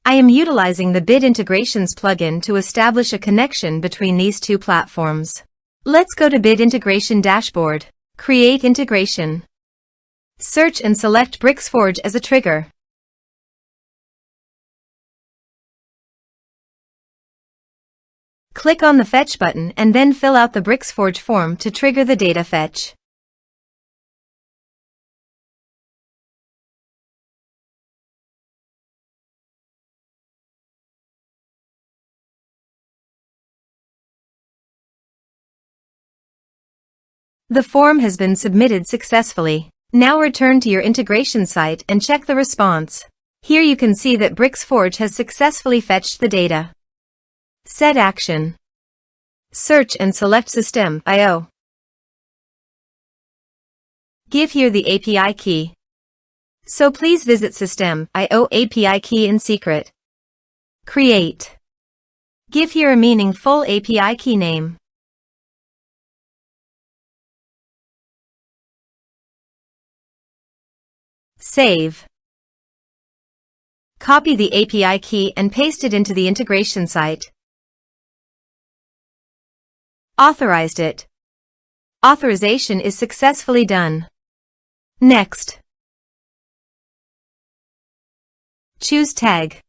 I am utilizing the Bit Integrations plugin to establish a connection between these two platforms. Let's go to Bit Integration Dashboard. Create integration. Search and select Bricksforge as a trigger. Click on the Fetch button and then fill out the Bricksforge form to trigger the data fetch. The form has been submitted successfully. Now return to your integration site and check the response. Here you can see that Bricksforge has successfully fetched the data. Set action. Search and select System.io. Give here the API key. So please visit System.io API key in secret. Create. Give here a meaningful API key name. Save. Copy the API key and paste it into the integration site. Authorized it. Authorization is successfully done. Next. Choose tag.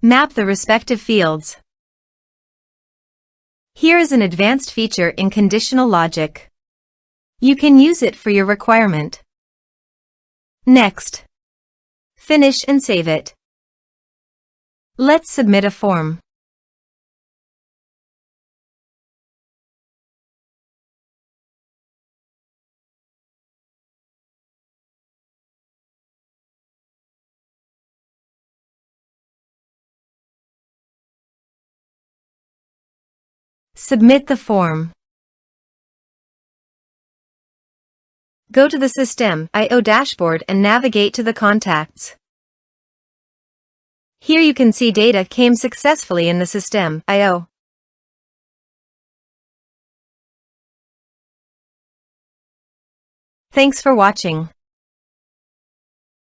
Map the respective fields. Here is an advanced feature in conditional logic. You can use it for your requirement. Next. Finish and save it. Let's submit a form. Submit the form. Go to the System.io dashboard and navigate to the contacts. Here you can see data came successfully in the System.io. Thanks for watching.